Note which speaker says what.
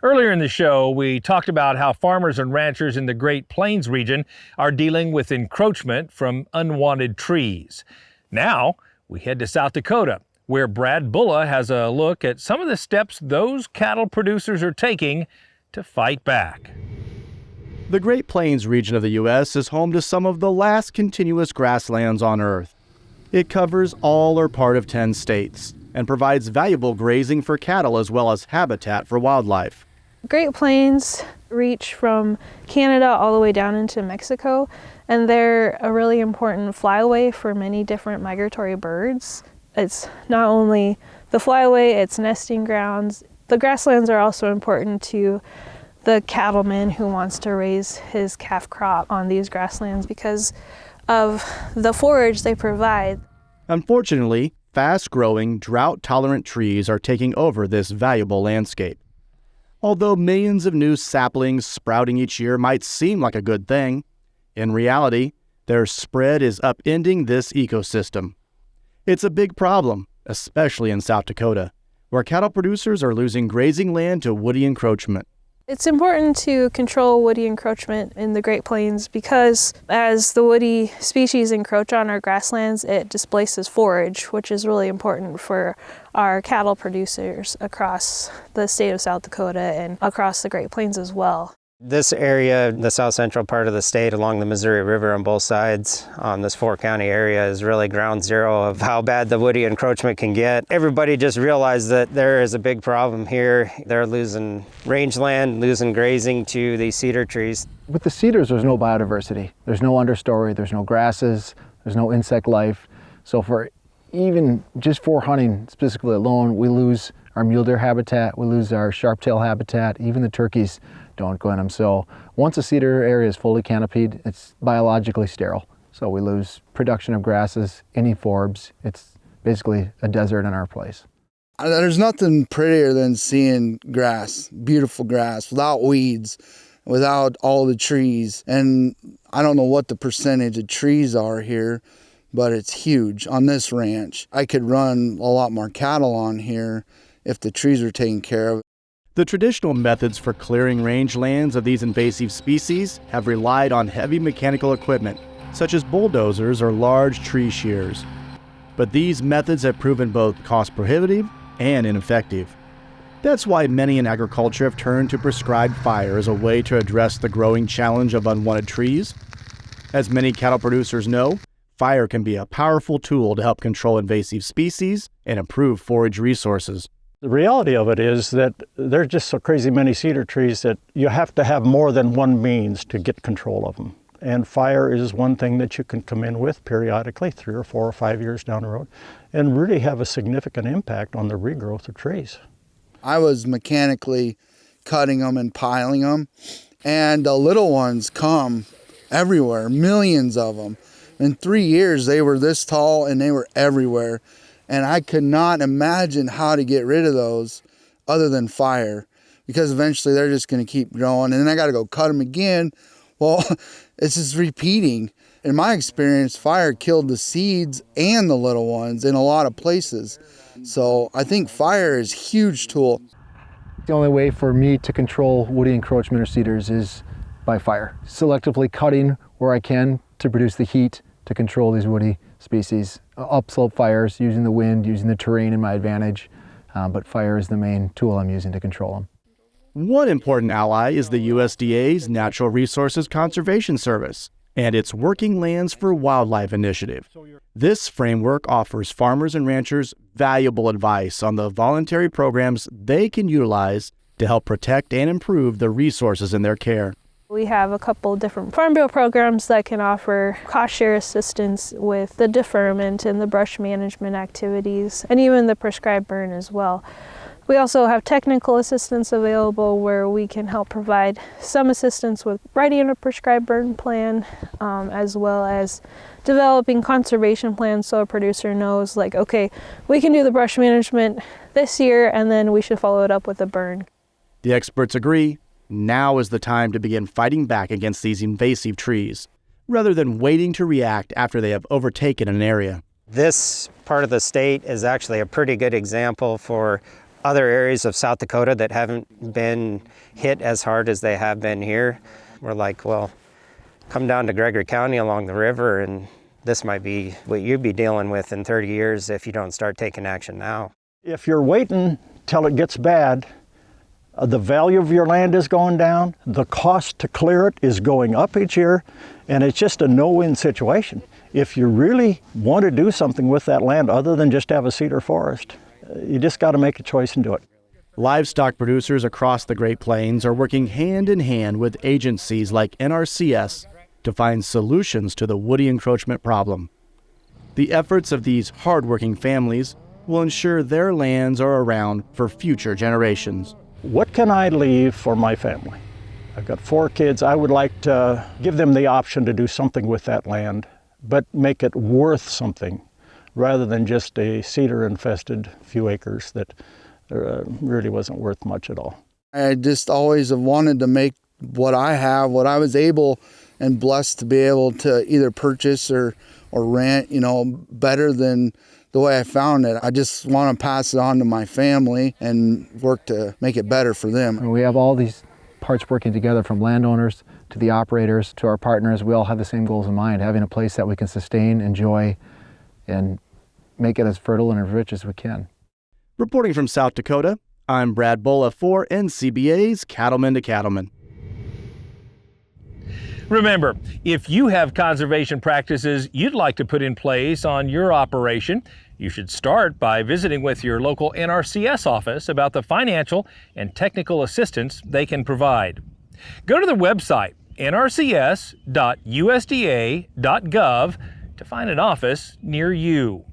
Speaker 1: Earlier in the show, we talked about how farmers and ranchers in the Great Plains region are dealing with encroachment from unwanted trees. Now, we head to South Dakota, where Brad Bulla has a look at some of the steps those cattle producers are taking to fight back.
Speaker 2: The Great Plains region of the U.S. is home to some of the last continuous grasslands on Earth. It covers all or part of 10 states and provides valuable grazing for cattle as well as habitat for wildlife.
Speaker 3: Great Plains reach from Canada all the way down into Mexico, and they're a really important flyway for many different migratory birds. It's not only the flyway, it's nesting grounds. The grasslands are also important to the cattleman who wants to raise his calf crop on these grasslands because of the forage they provide.
Speaker 2: Unfortunately, fast-growing, drought-tolerant trees are taking over this valuable landscape. Although millions of new saplings sprouting each year might seem like a good thing, in reality, their spread is upending this ecosystem. It's a big problem, especially in South Dakota, where cattle producers are losing grazing land to woody encroachment.
Speaker 3: It's important to control woody encroachment in the Great Plains because as the woody species encroach on our grasslands, it displaces forage, which is really important for our cattle producers across the state of South Dakota and across the Great Plains as well.
Speaker 4: This area, the south central part of the state along the Missouri River on both sides, this 4-county area is really ground zero of how bad the woody encroachment can get. Everybody just realized that there is a big problem here. They're losing rangeland, losing grazing to these cedar trees.
Speaker 5: With the cedars, there's no biodiversity. There's no understory, there's no grasses, there's no insect life. So for even just for hunting specifically alone, we lose our mule deer habitat, we lose our sharp-tail habitat, even the turkeys don't go in them. So once a cedar area is fully canopied, it's biologically sterile. So we lose production of grasses, any forbs. It's basically a desert in our place.
Speaker 6: There's nothing prettier than seeing grass, beautiful grass, without weeds, without all the trees. And I don't know what the percentage of trees are here, but it's huge on this ranch. I could run a lot more cattle on here if the trees were taken care of.
Speaker 2: The traditional methods for clearing rangelands of these invasive species have relied on heavy mechanical equipment, such as bulldozers or large tree shears. But these methods have proven both cost-prohibitive and ineffective. That's why many in agriculture have turned to prescribed fire as a way to address the growing challenge of unwanted trees. As many cattle producers know, fire can be a powerful tool to help control invasive species and improve forage resources.
Speaker 7: The reality of it is that there's just so crazy many cedar trees that you have to have more than one means to get control of them. And fire is one thing that you can come in with periodically, 3 or 4 or 5 years down the road, and really have a significant impact on the regrowth of trees.
Speaker 6: I was mechanically cutting them and piling them, and the little ones come everywhere, millions of them. In 3 years, they were this tall and they were everywhere. And I could not imagine how to get rid of those other than fire, because eventually they're just going to keep growing. And then I got to go cut them again. Well, it's just repeating. In my experience, fire killed the seeds and the little ones in a lot of places. So I think fire is a huge tool.
Speaker 5: The only way for me to control woody encroachment or cedars is by fire. Selectively cutting where I can to produce the heat to control these woody species. Upslope fires, using the wind, using the terrain in my advantage, but fire is the main tool I'm using to control them.
Speaker 2: One important ally is the USDA's Natural Resources Conservation Service and its Working Lands for Wildlife initiative. This framework offers farmers and ranchers valuable advice on the voluntary programs they can utilize to help protect and improve the resources in their care.
Speaker 3: We have a couple different Farm Bill programs that can offer cost share assistance with the deferment and the brush management activities, and even the prescribed burn as well. We also have technical assistance available where we can help provide some assistance with writing a prescribed burn plan, as well as developing conservation plans so a producer knows, like, okay, we can do the brush management this year and then we should follow it up with a burn.
Speaker 2: The experts agree. Now is the time to begin fighting back against these invasive trees, rather than waiting to react after they have overtaken an area.
Speaker 4: This part of the state is actually a pretty good example for other areas of South Dakota that haven't been hit as hard as they have been here. We're like, well, come down to Gregory County along the river and this might be what you'd be dealing with in 30 years if you don't start taking action now.
Speaker 7: If you're waiting till it gets bad, the value of your land is going down, the cost to clear it is going up each year, and it's just a no-win situation. If you really want to do something with that land other than just have a cedar forest, you just got to make a choice and do it.
Speaker 2: Livestock producers across the Great Plains are working hand in hand with agencies like NRCS to find solutions to the woody encroachment problem. The efforts of these hardworking families will ensure their lands are around for future generations.
Speaker 7: What can I leave for my family? I've got 4 kids. I would like to give them the option to do something with that land, but make it worth something rather than just a cedar-infested few acres that really wasn't worth much at all.
Speaker 6: I just always have wanted to make what I have, what I was able and blessed to be able to either purchase or rent, better than the way I found it. I just want to pass it on to my family and work to make it better for them.
Speaker 5: And we have all these parts working together, from landowners to the operators to our partners. We all have the same goals in mind, having a place that we can sustain, enjoy, and make it as fertile and as rich as we can.
Speaker 2: Reporting from South Dakota, I'm Brad Bola for NCBA's Cattleman to Cattleman.
Speaker 1: Remember, if you have conservation practices you'd like to put in place on your operation, you should start by visiting with your local NRCS office about the financial and technical assistance they can provide. Go to the website nrcs.usda.gov to find an office near you.